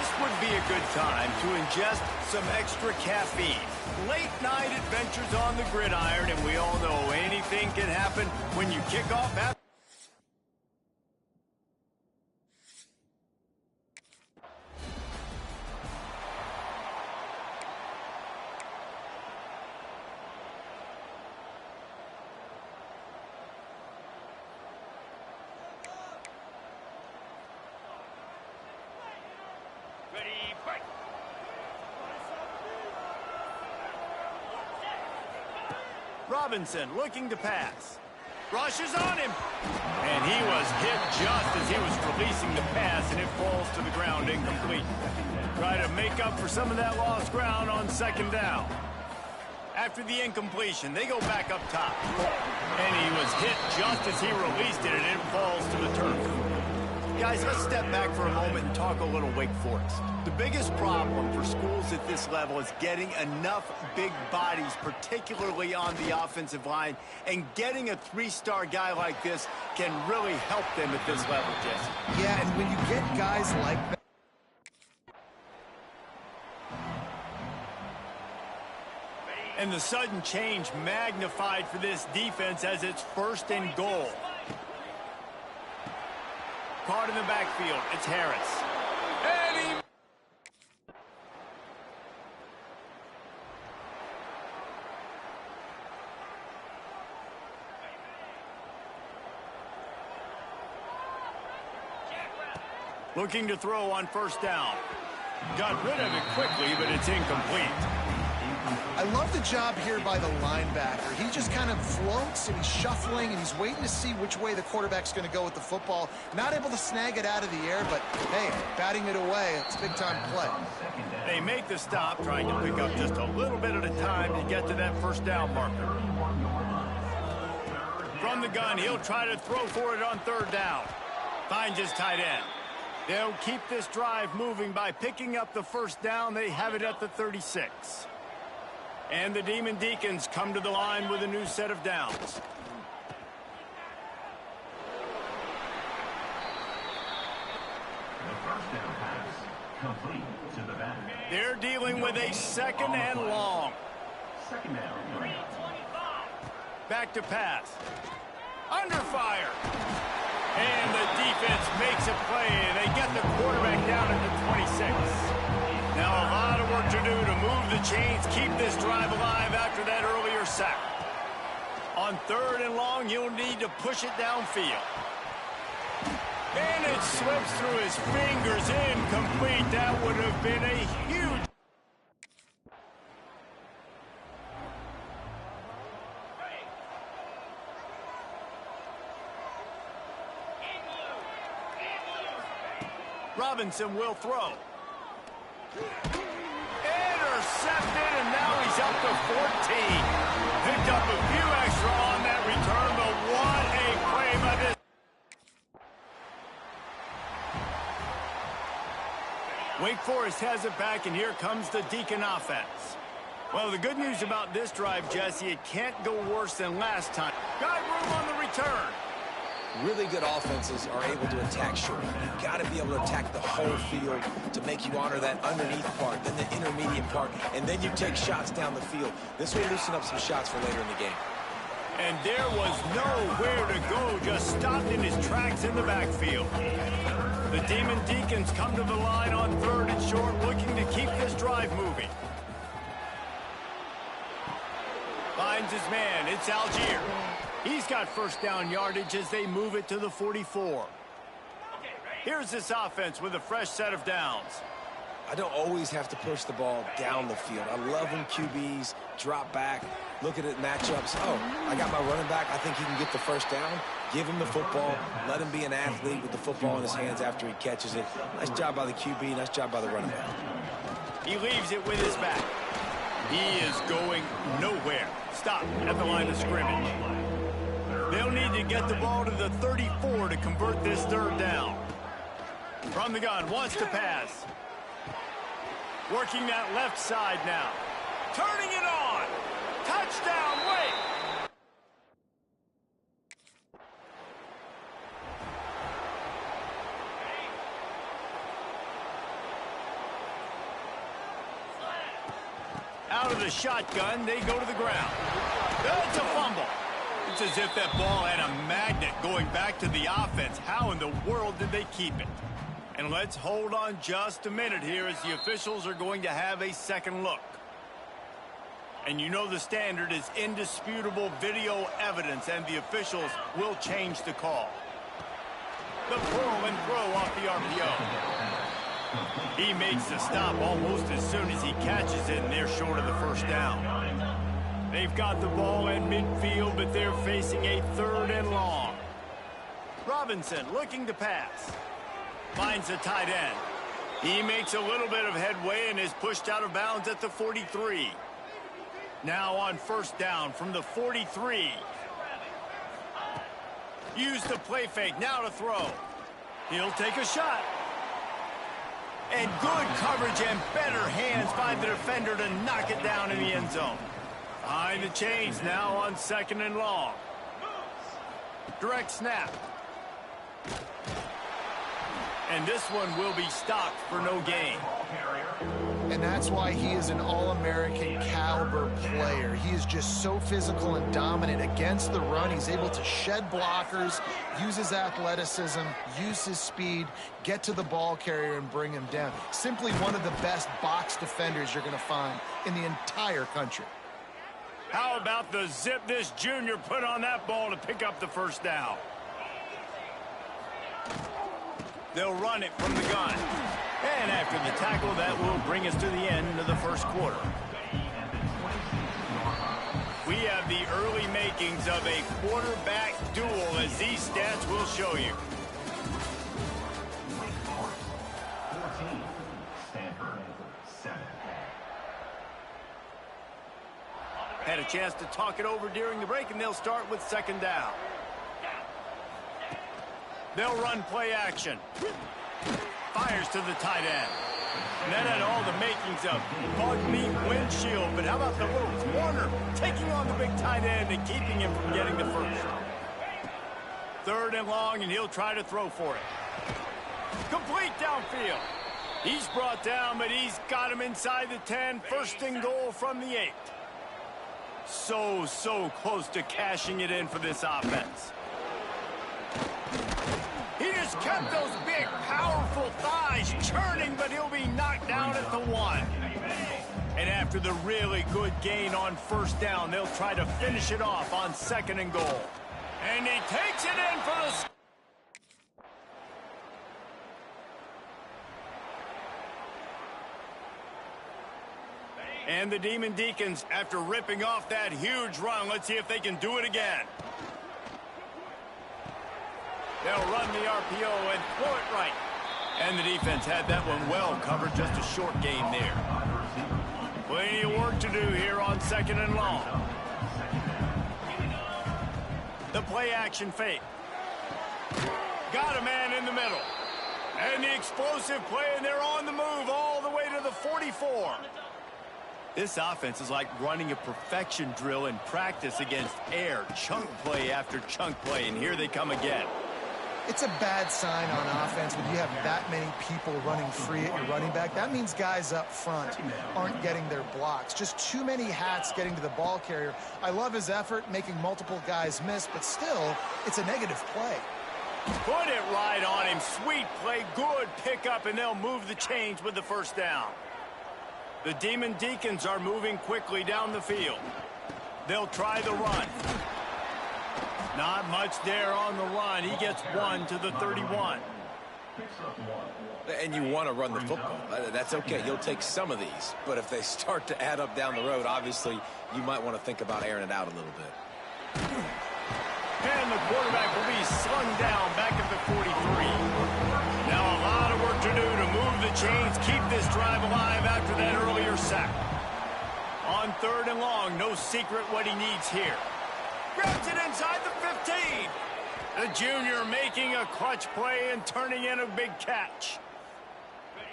This would be a good time to ingest some extra caffeine. Late night adventures on the gridiron, and we all know anything can happen when you kick off after. Robinson looking to pass. Rushes on him. And he was hit just as he was releasing the pass, and it falls to the ground incomplete. Try to make up for some of that lost ground on second down. After the incompletion, they go back up top. And he was hit just as he released it, and it falls to the turf. Guys, let's step back for a moment and talk a little Wake Forest. The biggest problem for schools at this level is getting enough big bodies, particularly on the offensive line, and getting a three-star guy like this can really help them at this level, Jesse. Yeah, and when you get guys like that, and the sudden change magnified for this defense as it's 1st and goal. Caught in the backfield, it's Harris. And he... looking to throw on 1st down. Got rid of it quickly, but it's incomplete. I love the job here by the linebacker. He just kind of floats and he's shuffling and he's waiting to see which way the quarterback's going to go with the football. Not able to snag it out of the air, but hey, batting it away, it's big-time play. They make the stop, trying to pick up just a little bit at a time to get to that 1st down marker. From the gun, he'll try to throw for it on 3rd down. Finds his tight end. They'll keep this drive moving by picking up the 1st down. They have it at the 36. And the Demon Deacons come to the line with a new set of downs. The 1st down pass, complete to the back. They're dealing with a 2nd and long. 2nd down. Back to pass. Under fire. And the defense makes a play. They get the quarterback down at the 26. Now a lot of work to do to move the chains, keep this drive alive after that earlier sack. On 3rd and long, you'll need to push it downfield. And it slips through his fingers, incomplete. That would have been a huge... Robinson will throw. Intercepted, and now he's up to 14. Picked up a few extra on that return, but what a play by this. Wake Forest has it back, and here comes the Deacon offense. Well, the good news about this drive, Jesse, it can't go worse than last time. Got room on the return. Really good offenses are able to attack short. You've got to be able to attack the whole field to make you honor that underneath part, then the intermediate part, and then you take shots down the field. This will loosen up some shots for later in the game. And there was nowhere to go, just stopped in his tracks in the backfield. The Demon Deacons come to the line on 3rd and short, looking to keep this drive moving. Finds his man, it's Algier. He's got 1st down yardage as they move it to the 44. Here's this offense with a fresh set of downs. I don't always have to push the ball down the field. I love when QBs drop back, look at it matchups. Oh, I got my running back. I think he can get the 1st down. Give him the football. Let him be an athlete with the football in his hands after he catches it. Nice job by the QB. Nice job by the running back. He leaves it with his back. He is going nowhere. Stop at the line of scrimmage. They'll need to get the ball to the 34 to convert this 3rd down. From the gun, wants to pass. Working that left side now. Turning it on. Touchdown, Wake. Out of the shotgun, they go to the ground. It's a fumble. It's as if that ball had a magnet going back to the offense. How in the world did they keep it? And let's hold on just a minute here as the officials are going to have a second look. And you know the standard is indisputable video evidence, and the officials will change the call. The pull and throw off the RPO. He makes the stop almost as soon as he catches it, and they're short of the first down. They've got the ball at midfield, but they're facing a 3rd and long. Robinson looking to pass. Finds a tight end. He makes a little bit of headway and is pushed out of bounds at the 43. Now on first down from the 43. Use the play fake. Now to throw. He'll take a shot. And good coverage and better hands by the defender to knock it down in the end zone. Behind the chains now on 2nd and long. Direct snap. And this one will be stopped for no gain. And that's why he is an All-American caliber player. He is just so physical and dominant against the run. He's able to shed blockers, use his athleticism, use his speed, get to the ball carrier and bring him down. Simply one of the best box defenders you're going to find in the entire country. How about the zip this junior put on that ball to pick up the first down? They'll run it from the gun. And after the tackle, that will bring us to the end of the first quarter. We have the early makings of a quarterback duel, as these stats will show you. 14, Stanford, 7. Had a chance to talk it over during the break, and they'll start with 2nd down. They'll run play action. Fires to the tight end. And that had all the makings of bug meat windshield. But how about the little corner taking on the big tight end and keeping him from getting the first? 3rd and long, and he'll try to throw for it. Complete downfield. He's brought down, but he's got him inside the 10. 1st and goal from the 8. So close to cashing it in for this offense. He just kept those big, powerful thighs churning, but he'll be knocked down at the 1. And after the really good gain on 1st down, they'll try to finish it off on 2nd and goal. And he takes it in for the... And the Demon Deacons, after ripping off that huge run, let's see if they can do it again. They'll run the RPO and throw it right. And the defense had that one well covered, just a short gain there. Plenty of work to do here on 2nd and long. The play action fake. Got a man in the middle. And the explosive play, and they're on the move all the way to the 44. This offense is like running a perfection drill in practice against air. Chunk play after chunk play, and here they come again. It's a bad sign on offense when you have that many people running free at your running back. That means guys up front aren't getting their blocks. Just too many hats getting to the ball carrier. I love his effort, making multiple guys miss, but still, it's a negative play. Put it right on him. Sweet play, good pickup, and they'll move the chains with the 1st down. The Demon Deacons are moving quickly down the field. They'll try the run. Not much there on the run. He gets 1 to the 31. And you want to run the football. That's okay. You'll take some of these. But if they start to add up down the road, obviously, you might want to think about airing it out a little bit. And the quarterback will be slung down back at the 43. Now a lot of work to do to move the chains, keep this drive alive after that earlier sack. On 3rd and long, no secret what he needs here. Grabs it inside the 15. The junior making a clutch play and turning in a big catch.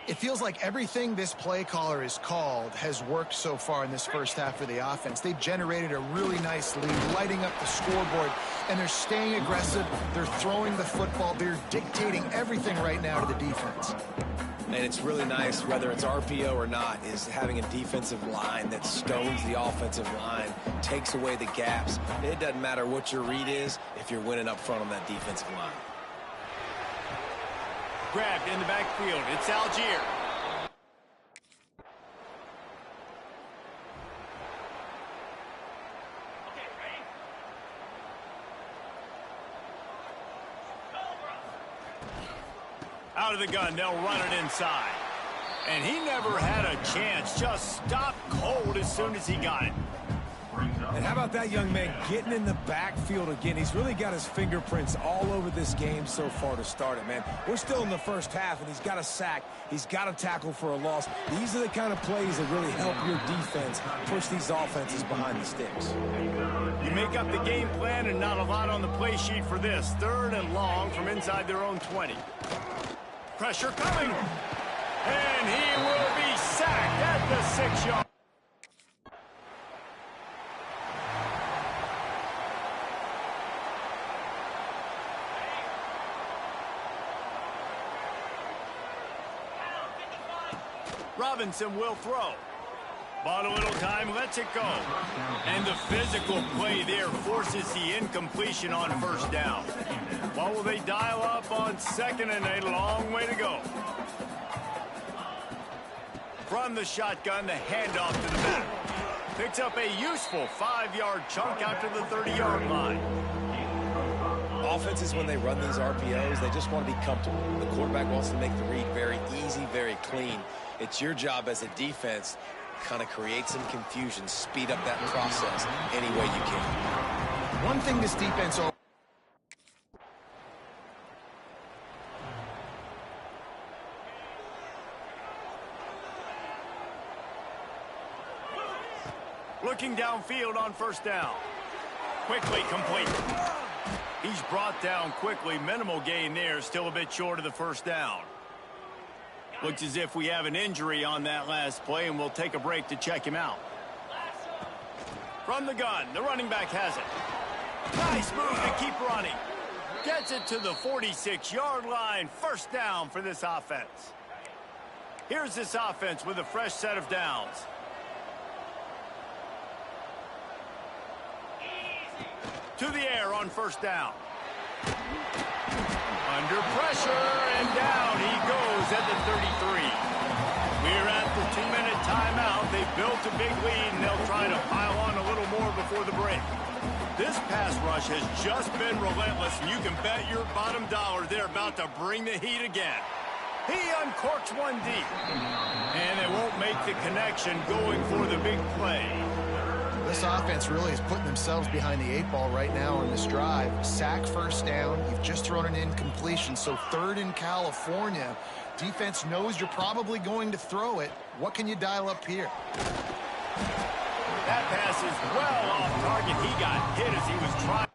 It feels like everything this play caller is called has worked so far in this first half for the offense. They've generated a really nice lead, lighting up the scoreboard, and they're staying aggressive. They're throwing the football. They're dictating everything right now to the defense. And it's really nice, whether it's RPO or not, is having a defensive line that stones the offensive line, takes away the gaps. It doesn't matter what your read is if you're winning up front on that defensive line. Grabbed in the backfield. It's Algier. Out of the gun, they'll run it inside. And he never had a chance. Just stopped cold as soon as he got it. And how about that young man getting in the backfield again? He's really got his fingerprints all over this game so far to start it, man. We're still in the first half, and he's got a sack. He's got a tackle for a loss. These are the kind of plays that really help your defense push these offenses behind the sticks. You make up the game plan and not a lot on the play sheet for this. 3rd and long from inside their own 20. Pressure coming. And he will be sacked at the 6-yard. Robinson will throw. Bought a little time, lets it go. And the physical play there forces the incompletion on 1st down. What will they dial up on 2nd and a long way to go? From the shotgun, the handoff to the back. Picks up a useful 5-yard chunk out to the 30-yard line. Offenses, when they run these RPOs, they just want to be comfortable. The quarterback wants to make the read very easy, very clean. It's your job as a defense to kind of create some confusion, speed up that process any way you can. One thing this defense... Looking downfield on 1st down. Quickly complete. He's brought down quickly. Minimal gain there. Still a bit short of the 1st down. Looks as if we have an injury on that last play, and we'll take a break to check him out. From the gun, the running back has it. Nice move to keep running. Gets it to the 46-yard line. 1st down for this offense. Here's this offense with a fresh set of downs. To the air on 1st down. Under pressure, and down he goes at the 33. We're at the 2-minute timeout. They've built a big lead, and they'll try to pile on a little more before the break. This pass rush has just been relentless, and you can bet your bottom dollar they're about to bring the heat again. He uncorks one deep, and they won't make the connection going for the big play. This offense really is putting themselves behind the 8 ball right now on this drive. Sack 1st down. You've just thrown an incompletion, so 3rd in California. Defense knows you're probably going to throw it. What can you dial up here? That pass is well off target. He got hit as he was trying.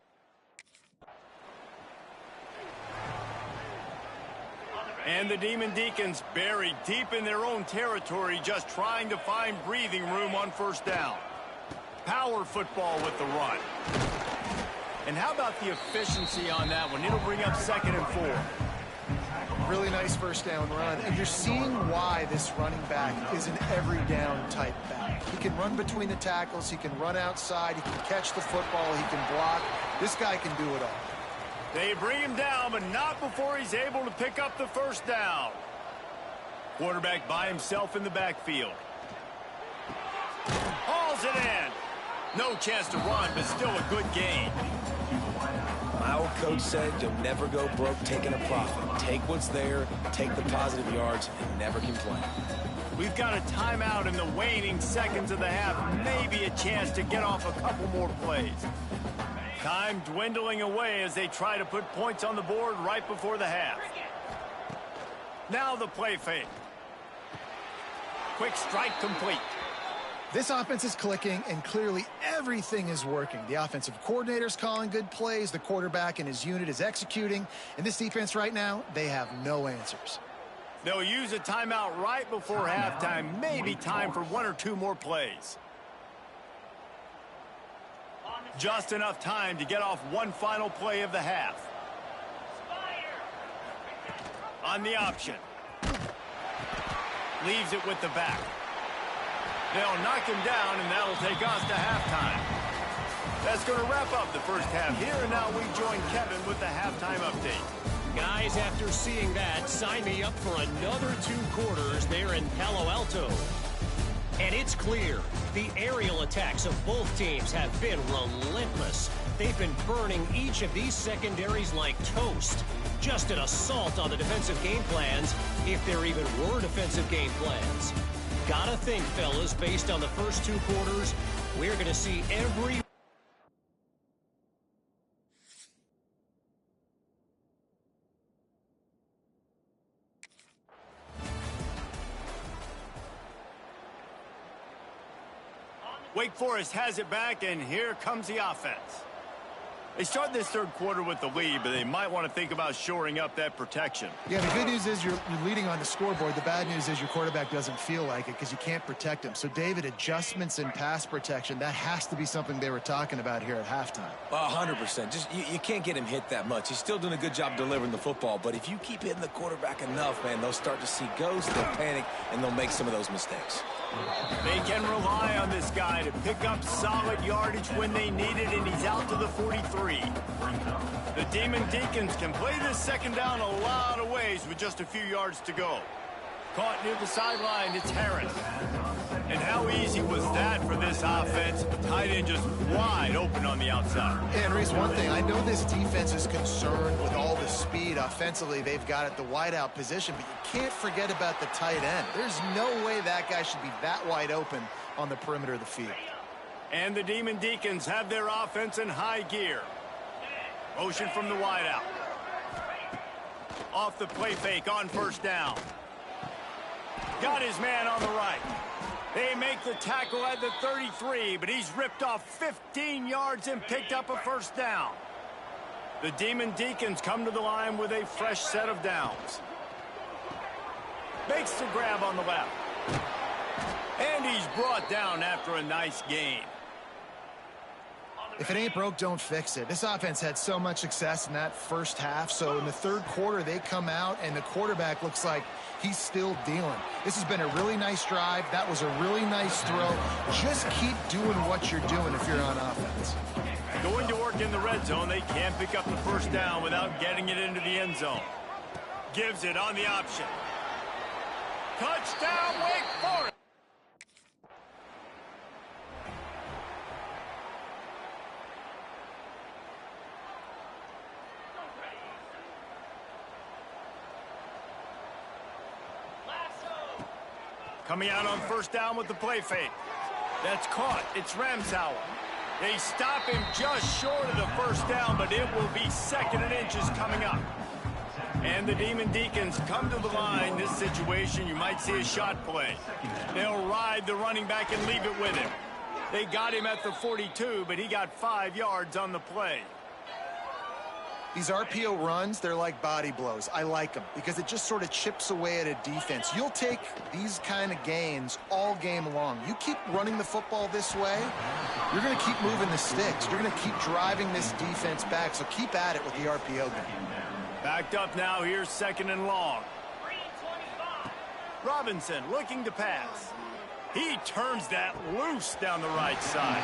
And the Demon Deacons buried deep in their own territory, just trying to find breathing room on 1st down. Power football with the run. And how about the efficiency on that one? It'll bring up 2nd and 4. Really nice 1st down run. And you're seeing why this running back is an every down type back. He can run between the tackles. He can run outside. He can catch the football. He can block. This guy can do it all. They bring him down, but not before he's able to pick up the 1st down. Quarterback by himself in the backfield. Hauls it in. No chance to run, but still a good gain. My old coach said you'll never go broke taking a profit. Take what's there, take the positive yards, and never complain. We've got a timeout in the waning seconds of the half. Maybe a chance to get off a couple more plays. Time dwindling away as they try to put points on the board right before the half. Now the play fake. Quick strike complete. This offense is clicking, and clearly everything is working. The offensive coordinator's calling good plays. The quarterback and his unit is executing. And this defense right now, they have no answers. They'll use a timeout right before halftime. Maybe time for 1 or 2 more plays. Just enough time to get off one final play of the half. On the option. Leaves it with the back. They'll knock him down, and that'll take us to halftime. That's going to wrap up the first half here, and now we join Kevin with the halftime update. Guys, after seeing that, sign me up for another 2 quarters there in Palo Alto. And it's clear, the aerial attacks of both teams have been relentless. They've been burning each of these secondaries like toast. Just an assault on the defensive game plans, if there even were defensive game plans. Gotta think, fellas, based on the first 2 quarters, we're going to see every... Wake Forest has it back, and here comes the offense. They start this third quarter with the lead, but they might want to think about shoring up that protection. Yeah, the good news is you're leading on the scoreboard. The bad news is your quarterback doesn't feel like it because you can't protect him. So, David, adjustments in pass protection, that has to be something they were talking about here at halftime. 100%. Just you can't get him hit that much. He's still doing a good job delivering the football, but if you keep hitting the quarterback enough, man, they'll start to see ghosts, they'll panic, and they'll make some of those mistakes. They can rely on this guy to pick up solid yardage when they need it, and he's out to the 43. The Demon Deacons can play this second down a lot of ways with just a few yards to go. Caught near the sideline, it's Harris. And how easy was that for this offense? Tight end just wide open on the outside. And Reese, one thing, I know this defense is concerned with all the speed offensively they've got at the wideout position, but you can't forget about the tight end. There's no way that guy should be that wide open on the perimeter of the field. And the Demon Deacons have their offense in high gear. Motion from the wideout. Off the play fake on first down. Got his man on the right. They make the tackle at the 33, but he's ripped off 15 yards and picked up a first down. The Demon Deacons come to the line with a fresh set of downs. Makes the grab on the left. And he's brought down after a nice gain. If it ain't broke, don't fix it. This offense had so much success in that first half, so in the third quarter, they come out, and the quarterback looks like he's still dealing. This has been a really nice drive. That was a really nice throw. Just keep doing what you're doing if you're on offense. Going to work in the red zone, they can't pick up the first down without getting it into the end zone. Gives it on the option. Touchdown, Wake Forest! Coming out on first down with the play fake. That's caught. It's Ramsauer. They stop him just short of the first down, but it will be second and inches coming up. And the Demon Deacons come to the line. This situation, you might see a shot play. They'll ride the running back and leave it with him. They got him at the 42, but he got 5 yards on the play. These RPO runs, they're like body blows. I like them because it just sort of chips away at a defense. You'll take these kind of gains all game long. You keep running the football this way, you're going to keep moving the sticks. You're going to keep driving this defense back, so keep at it with the RPO game. Backed up now, here's second and long. Robinson looking to pass. He turns that loose down the right side.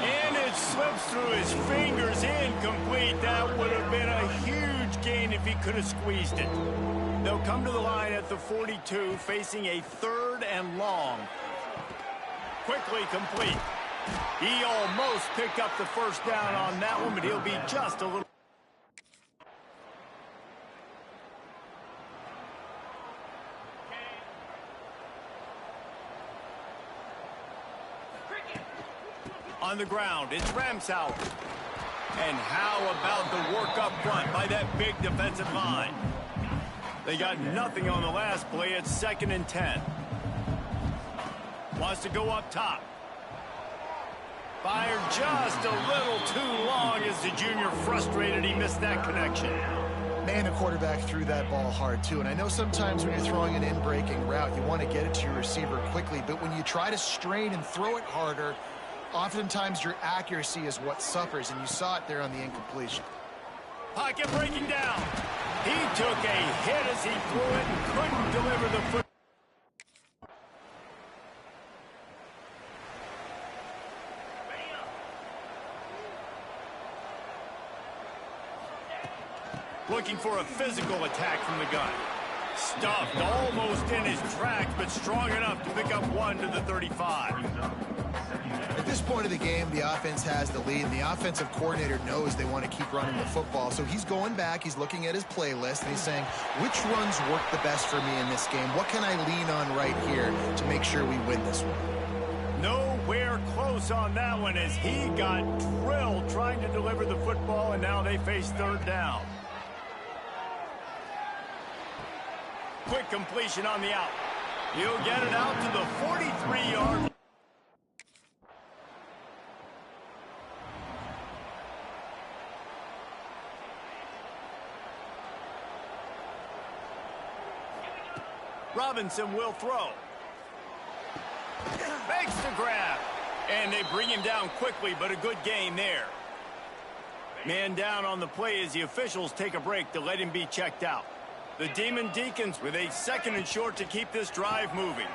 And it slips through his fingers, incomplete. That would have been a huge gain if he could have squeezed it. They'll come to the line at the 42, facing a third and long. Quickly complete. He almost picked up the first down on that one, but he'll be just a little... On the ground, it's Ramsauer. And how about the work up front by that big defensive line? They got nothing on the last play. It's second and 10. Wants to go up top. Fired just a little too long as the junior frustrated. He missed that connection. Man, the quarterback threw that ball hard, too. And I know sometimes when you're throwing an in-breaking route, you want to get it to your receiver quickly. But when you try to strain and throw it harder, oftentimes your accuracy is what suffers. And you saw it there on the incompletion. Pocket breaking down. He took a hit as he threw it and couldn't deliver the foot. Looking for a physical attack from the gun. Stuffed almost in his tracks, but strong enough to pick up one to the 35. At this point of the game, the offense has the lead, and the offensive coordinator knows they want to keep running the football. So he's going back, he's looking at his playlist, and he's saying, which runs work the best for me in this game? What can I lean on right here to make sure we win this one? Nowhere close on that one as he got drilled trying to deliver the football, and now they face third down. Quick completion on the out. He'll get it out to the 43-yard line. Robinson will throw. Makes the grab. And they bring him down quickly, but a good gain there. Man down on the play as the officials take a break to let him be checked out. The Demon Deacons with a 2nd and short to keep this drive moving.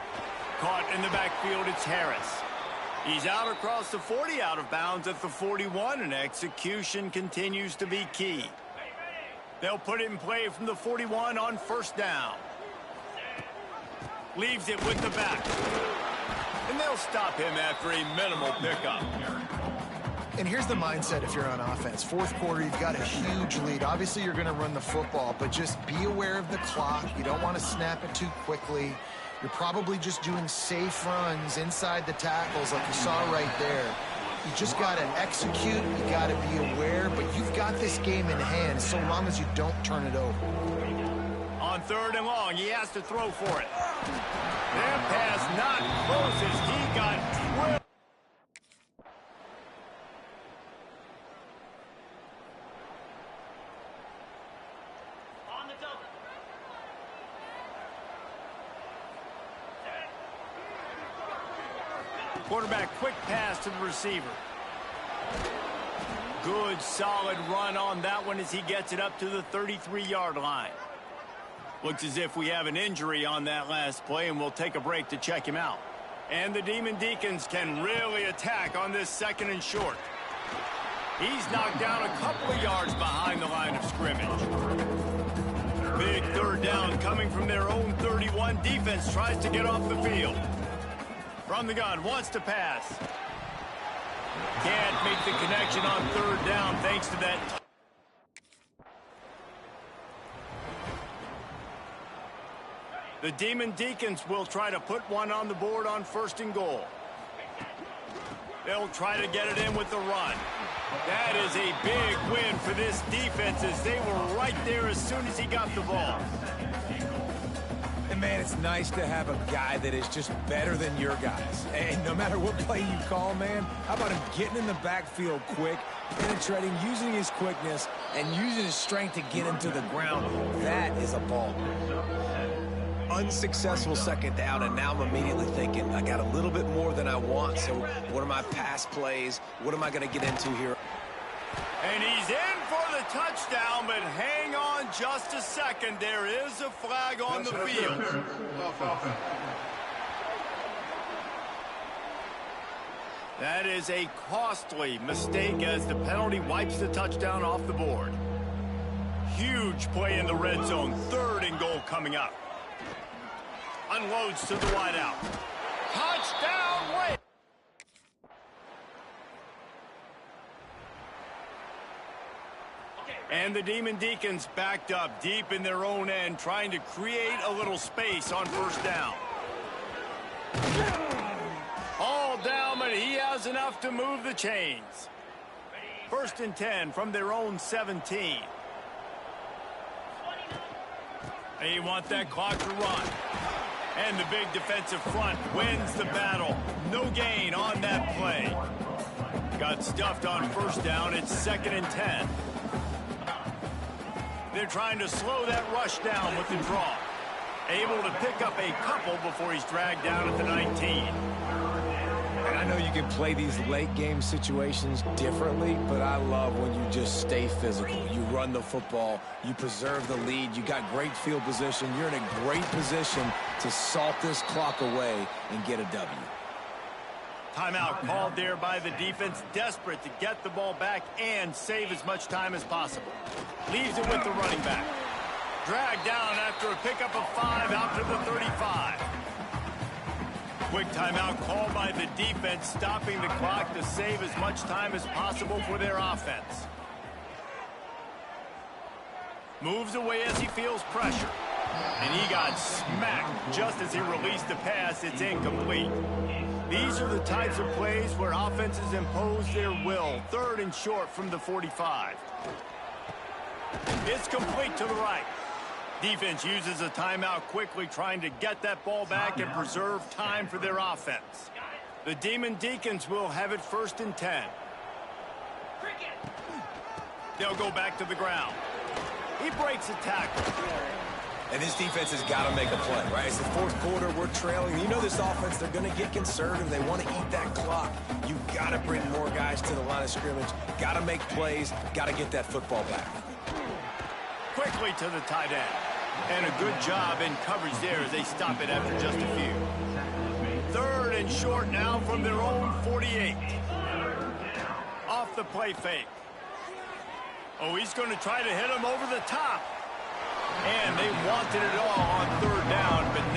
Caught in the backfield, it's Harris. He's out across the 40, out of bounds at the 41, and execution continues to be key. They'll put it in play from the 41 on first down. Leaves it with the back. And they'll stop him after a minimal pickup. And here's the mindset if you're on offense. Fourth quarter, you've got a huge lead. Obviously, you're going to run the football, but just be aware of the clock. You don't want to snap it too quickly. You're probably just doing safe runs inside the tackles like you saw right there. You just got to execute. You got to be aware, but you've got this game in hand so long as you don't turn it over. On 3rd and long, he has to throw for it. That pass not close as he got drilled. Quarterback quick pass to the receiver. Good solid run on that one as he gets it up to the 33-yard line. Looks as if we have an injury on that last play, and we'll take a break to check him out. And the Demon Deacons can really attack on this 2nd and short. He's knocked down a couple of yards behind the line of scrimmage. Big 3rd down coming from their own 31. Defense tries to get off the field. From the gun, wants to pass. Can't make the connection on 3rd down thanks to that. The Demon Deacons will try to put one on the board on 1st and goal. They'll try to get it in with the run. That is a big win for this defense as they were right there as soon as he got the ball. And, man, it's nice to have a guy that is just better than your guys. And no matter what play you call, man, how about him getting in the backfield quick, penetrating, using his quickness, and using his strength to get into the ground. That is a ball. Unsuccessful 2nd down, and now I'm immediately thinking, I got a little bit more than I want, so what are my pass plays? What am I going to get into here? And he's in for the touchdown, but hang on just a second. There is a flag on the field. That is a costly mistake as the penalty wipes the touchdown off the board. Huge play in the red zone. 3rd and goal coming up. Unloads to the wideout. Touchdown win! And the Demon Deacons backed up deep in their own end, trying to create a little space on 1st down. All down, but he has enough to move the chains. 1st and 10 from their own 17. They want that clock to run. And the big defensive front wins the battle. No gain on that play. Got stuffed on 1st down. It's 2nd and 10. They're trying to slow that rush down with the draw. Able to pick up a couple before he's dragged down at the 19. And I know you can play these late game situations differently, but I love when you just stay physical. You run the football, you preserve the lead, you got great field position, you're in a great position to salt this clock away and get a W. Timeout called there by the defense, desperate to get the ball back and save as much time as possible. Leaves it with the running back. Dragged down after a pickup of 5 out to the 35. Quick timeout called by the defense, stopping the clock to save as much time as possible for their offense. Moves away as he feels pressure. And he got smacked just as he released the pass. It's incomplete. These are the types of plays where offenses impose their will. 3rd and short from the 45. It's complete to the right. Defense uses a timeout quickly, trying to get that ball back and preserve time for their offense. The Demon Deacons will have it 1st and 10. They'll go back to the ground. He breaks a tackle. And this defense has got to make a play, right? It's the 4th quarter. We're trailing. You know this offense, they're going to get conservative. They want to eat that clock. You got to bring more guys to the line of scrimmage. Got to make plays. Got to get that football back. Quickly to the tight end. And a good job in coverage there as they stop it after just a few. 3rd and short now from their own 48. Off the play fake. Oh, he's going to try to hit him over the top. And they wanted it all on 3rd down, but